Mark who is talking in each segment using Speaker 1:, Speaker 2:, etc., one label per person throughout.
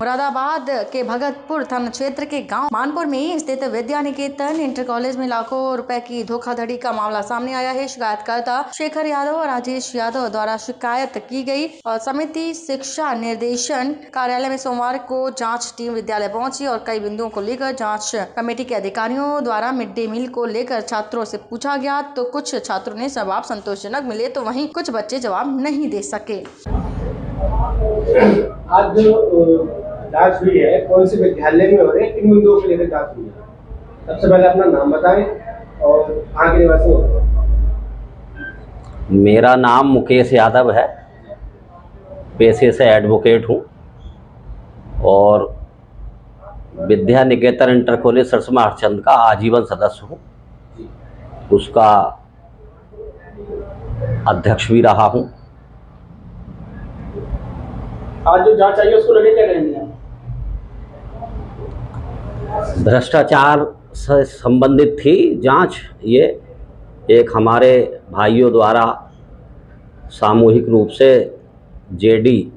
Speaker 1: मुरादाबाद के भगतपुर थाना क्षेत्र के गांव मानपुर में स्थित विद्या निकेतन इंटर कॉलेज में लाखों रुपए की धोखाधड़ी का मामला सामने आया है। शिकायतकर्ता शेखर यादव और राजेश यादव द्वारा शिकायत की गई और समिति शिक्षा निर्देशन कार्यालय में सोमवार को जांच टीम विद्यालय पहुंची और कई बिंदुओं को लेकर जांच कमेटी के अधिकारियों द्वारा मिड डे मील को लेकर छात्रों से पूछा गया तो कुछ छात्रों ने जवाब संतोषजनक मिले तो वहीं कुछ बच्चे जवाब नहीं दे सके।
Speaker 2: आज जो जांच हुई है कौन से विद्यालय में हो रही है, किन बिंदुओं को लेकर जांच हुई है? सबसे पहले अपना नाम बताएं और कहाँ के निवासी हो?
Speaker 3: मेरा नाम मुकेश यादव है, पेशे से एडवोकेट हूँ और विद्या निकेतन इंटर कॉलेज सरस्मा हरचंद का आजीवन सदस्य हूँ, उसका अध्यक्ष भी रहा हूँ।
Speaker 2: आज जो जांच आई है उसको लेकर क्या कहेंगे?
Speaker 3: भ्रष्टाचार से संबंधित थी जांच। ये एक हमारे भाइयों द्वारा सामूहिक रूप से जेडी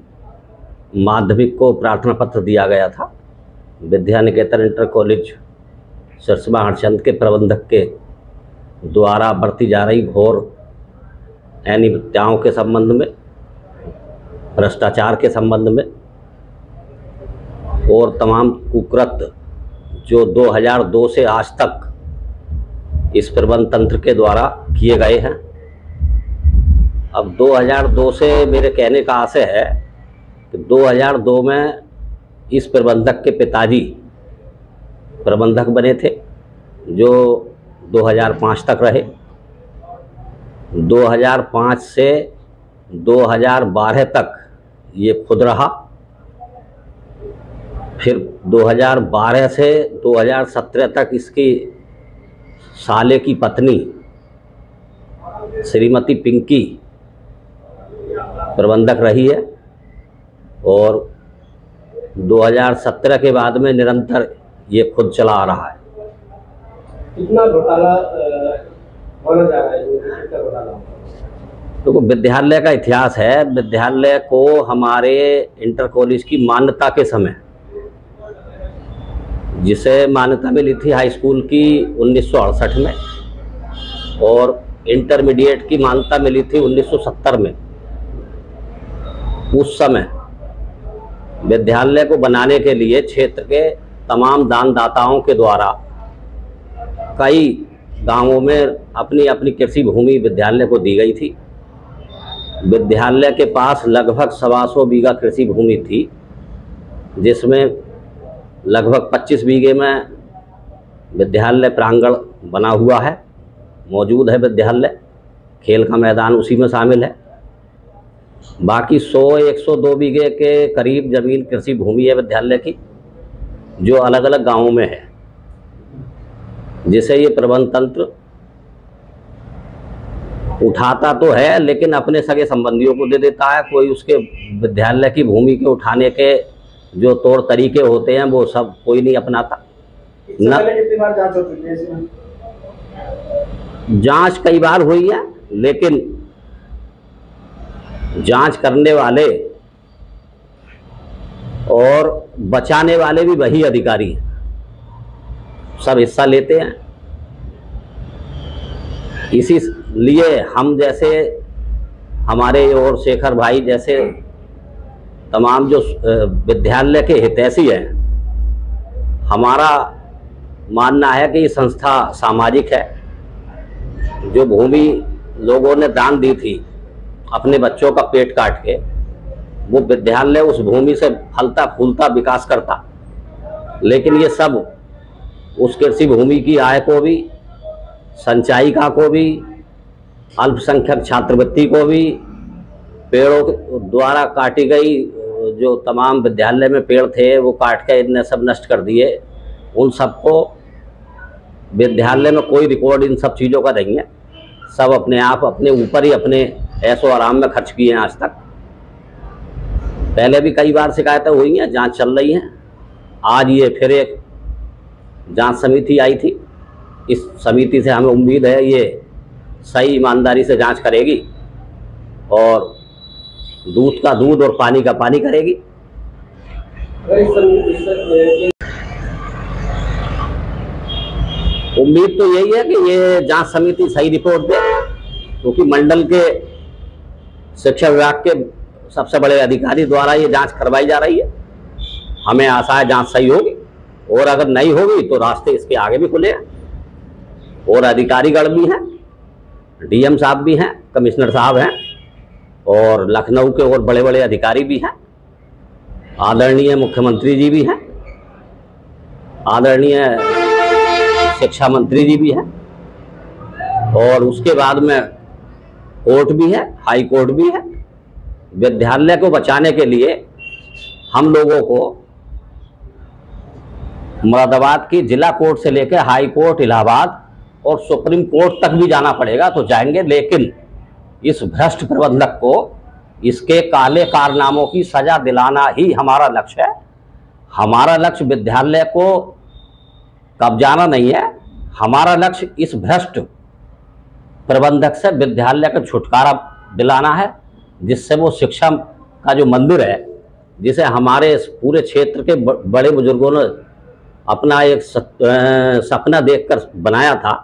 Speaker 3: माध्यमिक को प्रार्थना पत्र दिया गया था। विद्या निकेतन इंटर कॉलेज सरस्मा हरचंद के प्रबंधक के द्वारा बरती जा रही घोर अनियमितताओं के संबंध में, भ्रष्टाचार के संबंध में और तमाम कुकृत्य जो 2002 से आज तक इस प्रबंध तंत्र के द्वारा किए गए हैं। अब 2002 से मेरे कहने का आशय है कि 2002 में इस प्रबंधक के पिताजी प्रबंधक बने थे जो 2005 तक रहे। 2005 से 2012 तक ये खुद रहा। फिर 2012 से 2017 तक इसकी साले की पत्नी श्रीमती पिंकी प्रबंधक रही है और 2017 के बाद में निरंतर ये खुद चला आ रहा है।
Speaker 2: कितना घोटाला होने जा रहा है? कितना घोटाला?
Speaker 3: तो विद्यालय का इतिहास है। विद्यालय को हमारे इंटर कॉलेज की मान्यता के समय, जिसे मान्यता मिली थी हाई स्कूल की 1968 में और इंटरमीडिएट की मान्यता मिली थी 1970 में। उस समय विद्यालय को बनाने के लिए क्षेत्र के तमाम दानदाताओं के द्वारा कई गांवों में अपनी अपनी कृषि भूमि विद्यालय को दी गई थी। विद्यालय के पास लगभग 125 बीघा कृषि भूमि थी, जिसमें लगभग 25 बीघे में विद्यालय प्रांगण बना हुआ है, मौजूद है विद्यालय, खेल का मैदान उसी में शामिल है। बाकी 100-102 बीघे के करीब जमीन कृषि भूमि है विद्यालय की, जो अलग अलग गांवों में है, जिसे ये प्रबंध तंत्र उठाता तो है लेकिन अपने सगे संबंधियों को दे देता है। कोई उसके विद्यालय की भूमि के उठाने के जो तौर तरीके होते हैं वो सब कोई नहीं अपनाता।
Speaker 2: कितनी बार जांच हो चुकी है इसमें?
Speaker 3: जांच कई बार हुई है, लेकिन जांच करने वाले और बचाने वाले भी वही अधिकारी हैं, सब हिस्सा लेते हैं। इसीलिए हम जैसे हमारे और शेखर भाई जैसे तमाम जो विद्यालय के हितैषी हैं, हमारा मानना है कि ये संस्था सामाजिक है। जो भूमि लोगों ने दान दी थी अपने बच्चों का पेट काट के, वो विद्यालय उस भूमि से फलता फूलता विकास करता, लेकिन ये सब उस कृषि भूमि की आय को भी, संचायिका को भी, अल्पसंख्यक छात्रवृत्ति को भी, पेड़ों द्वारा काटी गई जो तमाम विद्यालय में पेड़ थे वो काट के इनने सब नष्ट कर दिए। उन सबको विद्यालय में कोई रिकॉर्ड इन सब चीज़ों का नहीं है। सब अपने आप अपने ऊपर ही अपने ऐशो आराम में खर्च किए हैं आज तक। पहले भी कई बार शिकायतें हुई हैं, जांच चल रही हैं। आज ये फिर एक जांच समिति आई थी। इस समिति से हमें उम्मीद है ये सही ईमानदारी से जांच करेगी और दूध का दूध और पानी का पानी करेगी। उम्मीद तो यही है कि ये जांच समिति सही रिपोर्ट दे, क्योंकि मंडल के शिक्षा विभाग के सबसे बड़े अधिकारी द्वारा ये जांच करवाई जा रही है। हमें आशा है जांच सही होगी, और अगर नहीं होगी तो रास्ते इसके आगे भी खुले हैं। और अधिकारीगण भी हैं, डीएम साहब भी हैं, कमिश्नर साहब हैं, और लखनऊ के और बड़े बड़े अधिकारी भी हैं। आदरणीय मुख्यमंत्री जी भी हैं, आदरणीय शिक्षा मंत्री जी भी हैं, और उसके बाद में कोर्ट भी है, हाई कोर्ट भी है। विद्यालय को बचाने के लिए हम लोगों को मुरादाबाद की जिला कोर्ट से लेकर हाई कोर्ट इलाहाबाद और सुप्रीम कोर्ट तक भी जाना पड़ेगा तो जाएंगे, लेकिन इस भ्रष्ट प्रबंधक को इसके काले कारनामों की सजा दिलाना ही हमारा लक्ष्य है। हमारा लक्ष्य विद्यालय को कब्जाना नहीं है, हमारा लक्ष्य इस भ्रष्ट प्रबंधक से विद्यालय का छुटकारा दिलाना है, जिससे वो शिक्षा का जो मंदिर है, जिसे हमारे पूरे क्षेत्र के बड़े बुजुर्गों ने अपना एक सपना देखकर बनाया था,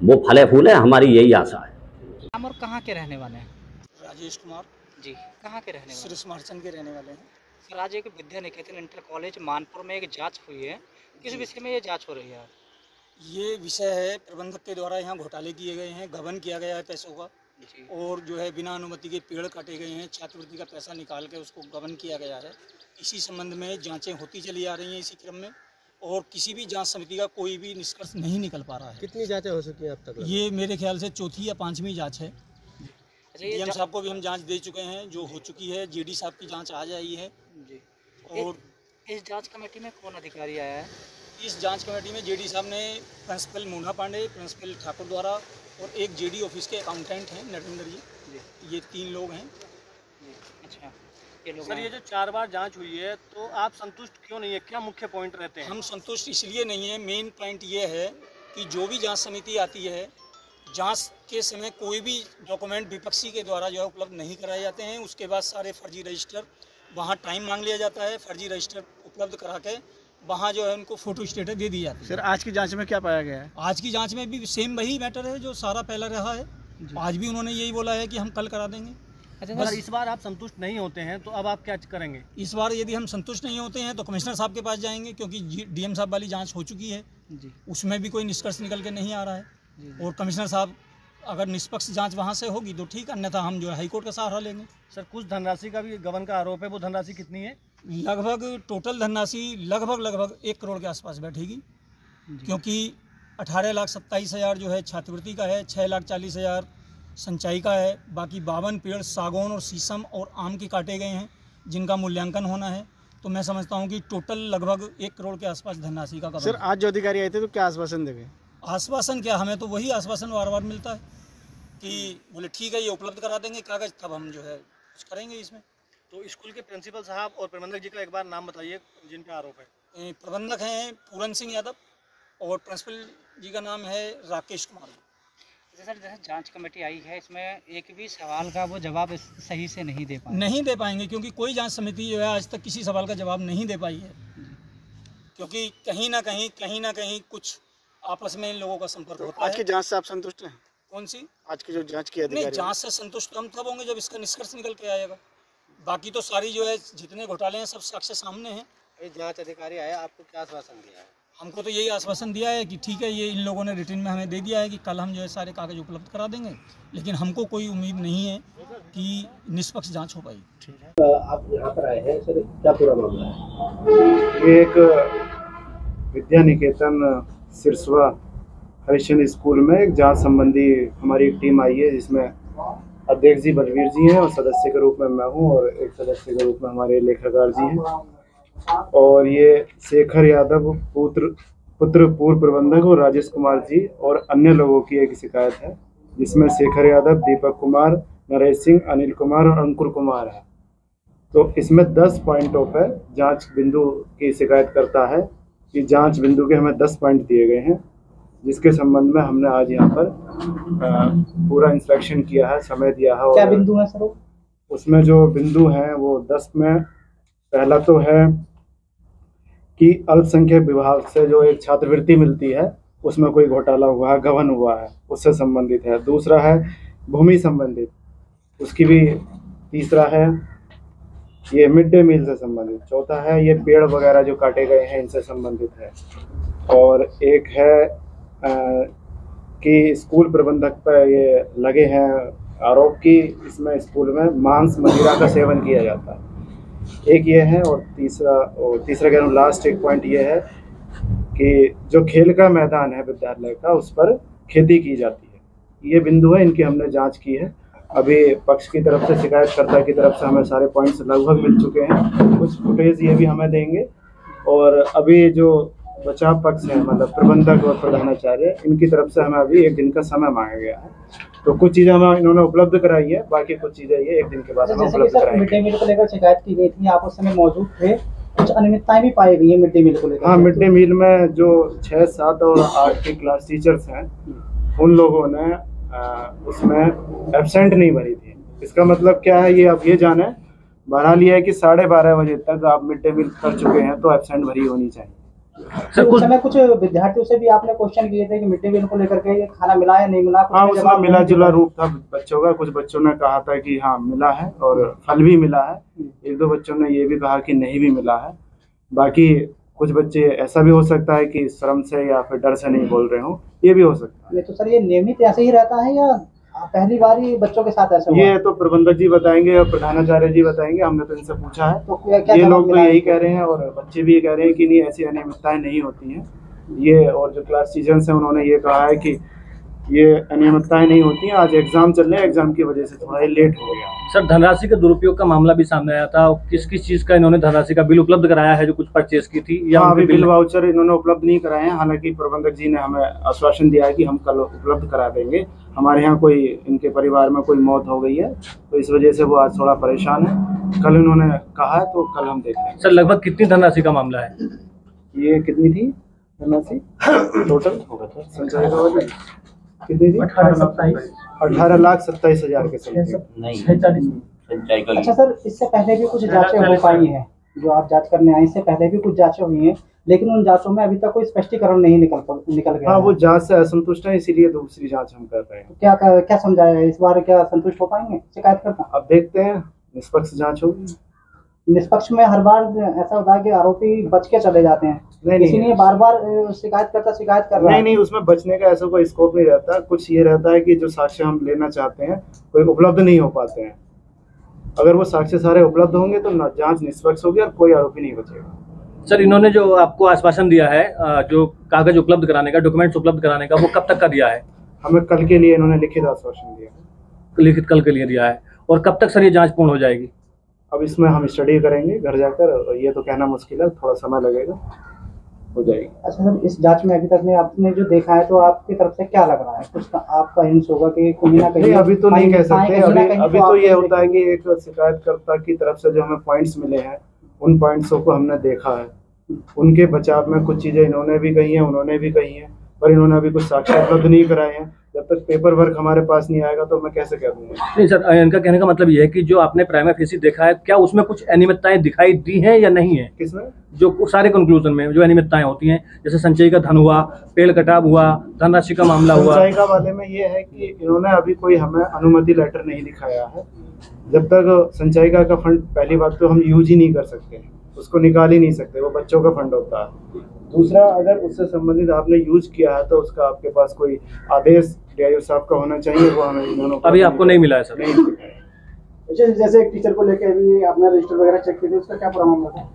Speaker 3: वो फले फूले। हमारी यही आशा है।
Speaker 4: हम और कहाँ के रहने वाले हैं?
Speaker 5: राजेश कुमार
Speaker 4: जी, कहाँ के रहने वाले
Speaker 5: श्री स्मार्टसन के रहने वाले हैं।
Speaker 4: हैं? सर, आज एक विद्या निकेतन इंटर कॉलेज मानपुर में एक जांच हुई है, किस विषय में ये जांच हो रही है?
Speaker 5: ये विषय है प्रबंधक के द्वारा यहाँ घोटाले किए गए हैं, गबन किया गया है पैसों का, और जो है बिना अनुमति के पेड़ काटे गए हैं, छात्रवृत्ति का पैसा निकाल के उसको गबन किया गया है। इसी संबंध में जांचें होती चली आ रही हैं इसी क्रम में, और किसी भी जांच समिति का कोई भी निष्कर्ष नहीं निकल पा रहा है।
Speaker 2: कितनी जांचें हो चुकी हैं अब तक?
Speaker 5: ये मेरे ख्याल से चौथी या पांचवी जांच है।
Speaker 4: अच्छा, ये
Speaker 5: डीएम साहब को भी हम जांच दे चुके हैं, जो हो चुकी है। जीडी साहब की जांच आ जाई है।
Speaker 4: जी,
Speaker 5: और
Speaker 4: इस जांच कमेटी में कौन अधिकारी आया है?
Speaker 5: इस जांच कमेटी में जेडी साहब ने, प्रिंसिपल मुन्ना पांडे, प्रिंसिपल ठाकुर द्वारा, और एक जेडी ऑफिस के अकाउंटेंट हैं नरेंद्र जी, ये 3 लोग हैं।
Speaker 4: अच्छा, ये लोग
Speaker 6: सर, ये जो 4 बार जांच हुई है, तो आप संतुष्ट क्यों नहीं है? क्या मुख्य पॉइंट रहते हैं?
Speaker 5: हम संतुष्ट इसलिए नहीं है, मेन पॉइंट ये है कि जो भी जांच समिति आती है, जांच के समय कोई भी डॉक्यूमेंट विपक्षी के द्वारा जो है उपलब्ध नहीं कराए जाते हैं। उसके बाद सारे फर्जी रजिस्टर, वहाँ टाइम मांग लिया जाता है, फर्जी रजिस्टर उपलब्ध करा के वहाँ जो है उनको फोटो स्टेटस दे दी जाती है।
Speaker 6: सर, आज की जांच में क्या पाया गया है?
Speaker 5: आज की जांच में भी सेम वही मैटर है जो सारा पहला रहा है। आज भी उन्होंने यही बोला है कि हम कल करा देंगे।
Speaker 4: अच्छा,
Speaker 6: अगर इस बार आप संतुष्ट नहीं होते हैं तो अब आप क्या करेंगे?
Speaker 5: इस बार यदि हम संतुष्ट नहीं होते हैं तो कमिश्नर साहब के पास जाएंगे, क्योंकि डीएम साहब वाली जांच हो चुकी है,
Speaker 4: जी,
Speaker 5: उसमें भी कोई निष्कर्ष निकल के नहीं आ रहा है। और कमिश्नर साहब अगर निष्पक्ष जांच वहाँ से होगी तो ठीक, अन्यथा हम जो है हाईकोर्ट का सहारा लेंगे।
Speaker 6: सर, कुछ धनराशि का भी गबन का आरोप है, वो धनराशि कितनी है?
Speaker 5: लगभग टोटल धनराशि लगभग 1 करोड़ के आसपास बैठेगी, क्योंकि 18,27,000 जो है छात्रवृत्ति का है, 6,40,000 सिंचाई का है, बाकी 52 पेड़ सागौन और शीशम और आम के काटे गए हैं जिनका मूल्यांकन होना है। तो मैं समझता हूँ कि टोटल लगभग 1 करोड़ के आसपास धनराशि का
Speaker 6: सर, आज जो अधिकारी आए थे तो क्या आश्वासन देंगे?
Speaker 5: आश्वासन क्या, हमें तो वही आश्वासन बार बार मिलता है कि बोले ठीक है ये उपलब्ध करा देंगे कागज़, तब हम जो है कुछ करेंगे इसमें।
Speaker 6: तो स्कूल के प्रिंसिपल साहब और प्रबंधक जी का एक बार नाम बताइए जिन पे आरोप है।
Speaker 5: प्रबंधक हैं पूरन सिंह यादव, और प्रिंसिपल जी का नाम है राकेश कुमार।
Speaker 4: सर, जैसे जांच कमेटी आई है, इसमें एक भी सवाल का वो जवाब सही से नहीं दे
Speaker 5: पाएंगे, क्योंकि कोई जांच समिति जो है आज तक किसी सवाल का जवाब नहीं दे पाई है, क्योंकि कहीं ना कहीं कुछ आपस में इन लोगों का संपर्क होता है।
Speaker 6: आज की जांच से आप संतुष्ट हैं?
Speaker 5: कौन सी?
Speaker 6: आज की जो जांच की अधिकारी?
Speaker 5: नहीं, जांच से संतुष्ट हम तब होंगे जब इसका निष्कर्ष निकल के आएगा। बाकी तो सारी जो है जितने घोटाले हैं सब साक्ष्य सामने हैं।
Speaker 6: ये जांच अधिकारी आया, आपको क्या आश्वासन दिया है?
Speaker 5: हमको तो यही आश्वासन दिया है कि ठीक है, ये इन लोगों ने रिटर्न में हमें दे दिया है कि कल हम जो है सारे कागज उपलब्ध करा देंगे, लेकिन हमको कोई उम्मीद नहीं है कि निष्पक्ष जांच हो पाई।
Speaker 6: ठीक है।
Speaker 2: आप यहाँ पर आए हैं सर, क्या पूरा मामला है?
Speaker 7: ये एक विद्या निकेतन सिरसवा हरिश्चंद्र स्कूल में एक जांच संबंधी हमारी एक टीम आई है, जिसमें अध्यक्ष जी बलवीर जी हैं और सदस्य के रूप में मैं हूं, और एक सदस्य के रूप में हमारे लेखाकार जी हैं। और ये शेखर यादव पुत्र पूर्व प्रबंधक और राजेश कुमार जी और अन्य लोगों की एक शिकायत है, जिसमें शेखर यादव, दीपक कुमार, नरेश सिंह, अनिल कुमार और अंकुर कुमार है। तो इसमें 10 पॉइंटों पर जांच बिंदु की शिकायत करता है कि जांच बिंदु के हमें 10 पॉइंट दिए गए हैं, जिसके संबंध में हमने आज यहाँ पर पूरा इंस्पेक्शन किया है, समय दिया है।
Speaker 4: क्या बिंदु है सर?
Speaker 7: उसमें जो बिंदु हैं वो 10 में पहला तो है कि अल्पसंख्यक विभाग से जो एक छात्रवृत्ति मिलती है उसमें कोई घोटाला हुआ है, गबन हुआ है, उससे संबंधित है। दूसरा है भूमि संबंधित, उसकी भी। तीसरा है ये मिड डे मील से संबंधित। चौथा है ये पेड़ वगैरह जो काटे गए हैं इनसे संबंधित है। और एक है कि स्कूल प्रबंधक पर ये लगे हैं आरोप कि इसमें स्कूल में मांस मदिरा का सेवन किया जाता है। एक ये है। और तीसरा कह रहा हूँ, लास्ट एक पॉइंट ये है कि जो खेल का मैदान है विद्यालय का उस पर खेती की जाती है। ये बिंदु है, इनकी हमने जांच की है। अभी पक्ष की तरफ से, शिकायतकर्ता की तरफ से हमें सारे पॉइंट्स लगभग मिल चुके हैं। कुछ फुटेज ये भी हमें देंगे। और अभी जो बचाव पक्ष है, मतलब प्रबंधक और प्रधानाचार्य, इनकी तरफ से हमें अभी 1 दिन का समय मांगा गया है। तो कुछ चीज़ें हमें इन्होंने उपलब्ध कराई है, बाकी कुछ चीज़ें ये 1 दिन के बाद हमें उपलब्ध कराएंगे।
Speaker 8: मिड डे मील को लेकर शिकायत की गई थी, आप उस समय मौजूद थे, कुछ अनियमितताएं भी पाई गई है मिड डे मील को लेकर?
Speaker 7: हाँ, मिड डे मील में जो 6, 7 और 8 की क्लास टीचर्स हैं उन लोगों ने उसमें एब्सेंट नहीं भरी थी। इसका मतलब क्या है ये अब ये जाने, बहरहाल ये है कि 12:30 बजे तक आप मिड डे मील कर चुके हैं तो एब्सेंट भरी होनी चाहिए।
Speaker 8: सर, उस समय कुछ विद्यार्थियों से भी आपने क्वेश्चन किए थे कि मिड डे मील को लेकर के ये खाना मिला या नहीं मिला?
Speaker 7: हाँ, उसमें मिला जुला रूप था बच्चों का। कुछ बच्चों ने कहा था कि हाँ मिला है और फल भी मिला है। 1-2 बच्चों ने ये भी कहा कि नहीं भी मिला है। बाकी कुछ बच्चे ऐसा भी हो सकता है कि शर्म से या फिर डर से नहीं बोल रहे हो, ये भी हो सकता है।
Speaker 8: नहीं तो सर, ये नियमित ऐसे ही रहता है या पहली बार ही बच्चों के साथ ऐसा हुआ?
Speaker 7: ये तो प्रबंधक जी बताएंगे और प्रधानाचार्य जी बताएंगे, हमने तो इनसे पूछा है।
Speaker 8: तो क्या
Speaker 7: ये लोग तो यही कह रहे हैं और बच्चे भी ये कह रहे हैं कि नहीं, ऐसी अनियमितताएं नहीं होती हैं। ये और जो क्लास टीचर्स हैं उन्होंने ये कहा है कि ये अनियमितताएं नहीं होती हैं। आज एग्जाम चल रहे हैं, एग्जाम की वजह से थोड़ा लेट हो गया।
Speaker 6: सर, धनराशि के दुरुपयोग का मामला भी सामने आया था। किस किस चीज़ का इन्होंने धनराशि का बिल उपलब्ध कराया है जो कुछ परचेज की थी? या
Speaker 7: अभी बिल वाउचर इन्होंने उपलब्ध नहीं कराए हैं। हालांकि प्रबंधक जी ने हमें आश्वासन दिया है कि हम कल उपलब्ध करा देंगे। हमारे यहाँ कोई, इनके परिवार में कोई मौत हो गई है तो इस वजह से वो आज थोड़ा परेशान है। कल इन्होंने कहा है तो कल हम देख लेंगे।
Speaker 6: सर, लगभग कितनी धनराशि का मामला है?
Speaker 7: ये कितनी थी धनराशि टोटल संचय का वजह कितनी थी? 18,27,000 के समथिंग।
Speaker 8: अच्छा सर, इससे पहले भी कुछ जांचें हो पाई हैं जो आप जांच करने आए, इससे पहले भी कुछ जांचें हुई हैं, लेकिन उन जांचों में अभी तक कोई स्पष्टीकरण नहीं निकल गया।
Speaker 7: हाँ, वो जांच से असंतुष्ट है, इसीलिए दूसरी जांच हम कर रहे हैं।
Speaker 8: तो क्या समझाया है इस बार? क्या संतुष्ट हो पाएंगे शिकायतकर्ता?
Speaker 7: अब देखते हैं, निष्पक्ष जांच होगी।
Speaker 8: निष्पक्ष में हर बार ऐसा होता है कि आरोपी बच के चले जाते हैं, इसीलिए बार बार शिकायतकर्ता शिकायत कर रहा है।
Speaker 7: नहीं, उसमें बचने का ऐसा कोई स्कोप नहीं रहता। कुछ ये रहता है कि जो साक्ष्य हम लेना चाहते हैं कोई उपलब्ध नहीं हो पाते हैं। अगर वो साक्ष्य सारे उपलब्ध होंगे तो जांच निष्पक्ष होगी और कोई आरोपी नहीं बचेगा।
Speaker 6: सर, इन्होंने जो आपको आश्वासन दिया है जो कागज उपलब्ध कराने का, डॉक्यूमेंट्स उपलब्ध कराने का, वो कब तक का दिया है?
Speaker 7: हमें कल के लिए इन्होंने लिखित आश्वासन दिया है।
Speaker 6: लिखित कल के लिए दिया है। और कब तक सर ये जांच पूर्ण हो जाएगी?
Speaker 7: अब इसमें हम स्टडी करेंगे घर जाकर, ये तो कहना मुश्किल है, थोड़ा समय लगेगा, हो जाएगी।
Speaker 8: अच्छा सर, इस जांच में अभी तक में आपने जो देखा है तो आपकी तरफ से क्या लग रहा है? कुछ आपका हिंट्स होगा कि कहीं ना कहीं?
Speaker 7: नहीं, अभी तो नहीं कह सकते। अभी तो ये होता है कि एक शिकायतकर्ता की तरफ से जो हमें पॉइंट्स मिले हैं उन पॉइंट्सों को हमने देखा है। उनके बचाव में कुछ चीज़ें इन्होंने भी कही हैं, उन्होंने भी कही हैं, पर इन्होंने अभी कुछ साक्ष्य उपलब्ध नहीं कराए हैं। जब तक पेपर वर्क हमारे पास नहीं आएगा तो मैं कैसे कह दूँगा?
Speaker 6: नहीं सर, इनका कहने का मतलब ये है कि जो आपने प्राइमा फेसी देखा है, क्या उसमें कुछ अनियमितताएं दिखाई दी हैं या नहीं है?
Speaker 7: किसमें? जो
Speaker 6: सारे कंक्लूजन में जो अनियमितताएं होती हैं, जैसे संचय का धन हुआ, पेड़ कटाव हुआ, धनराशि का मामला हुआ।
Speaker 7: संचय का वाले में ये है कि इन्होंने अभी कोई हमें अनुमति लेटर नहीं दिखाया है। जब तक संचयिका का फंड, पहली बात तो हम यूज ही नहीं कर सकते, उसको निकाल ही नहीं सकते, वो बच्चों का फंड होता है। दूसरा, अगर उससे संबंधित आपने यूज किया है तो उसका आपके पास कोई आदेश डीआईओ साहब का होना चाहिए, वो हमें इन्होंने
Speaker 6: अभी आपको नहीं मिला है सर?
Speaker 8: नहीं। जैसे एक टीचर को लेकर अभी आपने रजिस्टर वगैरह चेक किया, उसका क्या पूरा मामला था?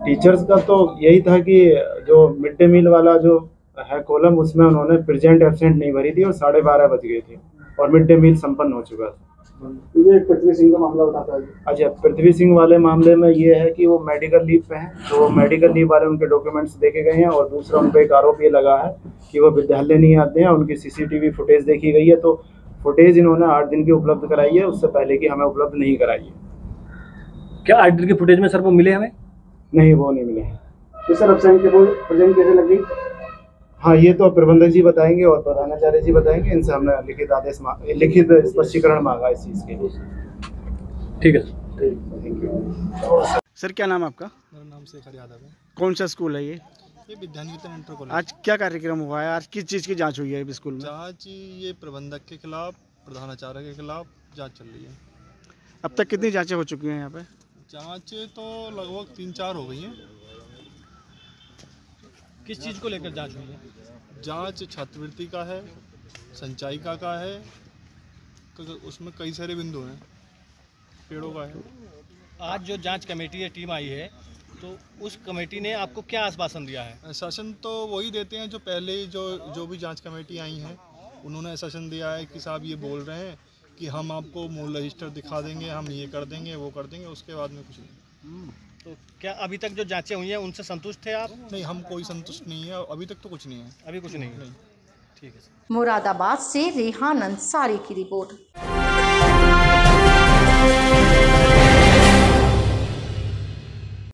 Speaker 7: टीचर्स का तो यही था कि जो मिड डे मील वाला जो है कॉलम, उसमें उन्होंने प्रेजेंट एब्सेंट नहीं भरी थी और 12:30 बज गए थे और मिड डे मील संपन्न हो चुका था।
Speaker 8: ये पृथ्वी सिंह का मामला उठाता है।
Speaker 7: अच्छा, पृथ्वी सिंह वाले मामले में ये है कि वो मेडिकल लीव पे हैं, तो मेडिकल लीव वाले उनके डॉक्यूमेंट्स देखे गए हैं। और दूसरा, उन पर एक आरोप ये लगा है कि वो विद्यालय नहीं आते हैं। उनकी CCTV फुटेज देखी गई है, तो फुटेज इन्होंने 8 दिन की उपलब्ध कराई है, उससे पहले की हमें उपलब्ध नहीं कराई है।
Speaker 6: क्या 8 दिन की फुटेज में सर वो मिले हमें?
Speaker 7: नहीं, वो नहीं मिले।
Speaker 8: तो सर एब्सेंट प्रेजेंट कैसे लग गई?
Speaker 7: हाँ, ये तो प्रबंधक जी बताएंगे और प्रधानाचार्य जी बताएंगे। इनसे हमने लिखित स्पष्टीकरण मांगा इस चीज़ के लिए।
Speaker 6: ठीक है सर।
Speaker 7: Thank you.
Speaker 9: सर क्या नाम है आपका?
Speaker 10: मेरा नाम शेखर यादव है।
Speaker 9: कौन सा स्कूल है ये?
Speaker 10: ये विद्यानिकेतन इंटर कॉलेज।
Speaker 9: आज क्या कार्यक्रम हुआ है? आज किस चीज़ की जांच हुई है स्कूल में?
Speaker 10: जांच ये प्रबंधक के खिलाफ, प्रधानाचार्य के खिलाफ जांच चल रही है।
Speaker 9: अब तक कितनी जांचें हो चुकी हैं यहाँ पे?
Speaker 10: जांचें तो लगभग 3-4 हो गई हैं।
Speaker 6: किस चीज़ को लेकर जांच हुई है?
Speaker 10: जांच छात्रवृत्ति का है, संचायिका का है, उसमें कई सारे बिंदु हैं, पेड़ों का है।
Speaker 6: आज जो जांच कमेटी है, टीम आई है, तो उस कमेटी ने आपको क्या आश्वासन दिया है?
Speaker 10: आश्वासन तो वही देते हैं जो पहले जो भी जांच कमेटी आई हैं, उन्होंने आश्वासन दिया है कि साहब ये बोल रहे हैं कि हम आपको मूल रजिस्टर दिखा देंगे, हम ये कर देंगे, वो कर देंगे, उसके बाद में कुछ नहीं।
Speaker 6: तो क्या अभी तक जो जांचें हुई हैं उनसे संतुष्ट थे आप?
Speaker 10: नहीं, हम कोई संतुष्ट नहीं है, अभी तक तो कुछ नहीं है।
Speaker 6: अभी कुछ नहीं है। ठीक है।
Speaker 1: मुरादाबाद से रेहान अंसारी की रिपोर्ट।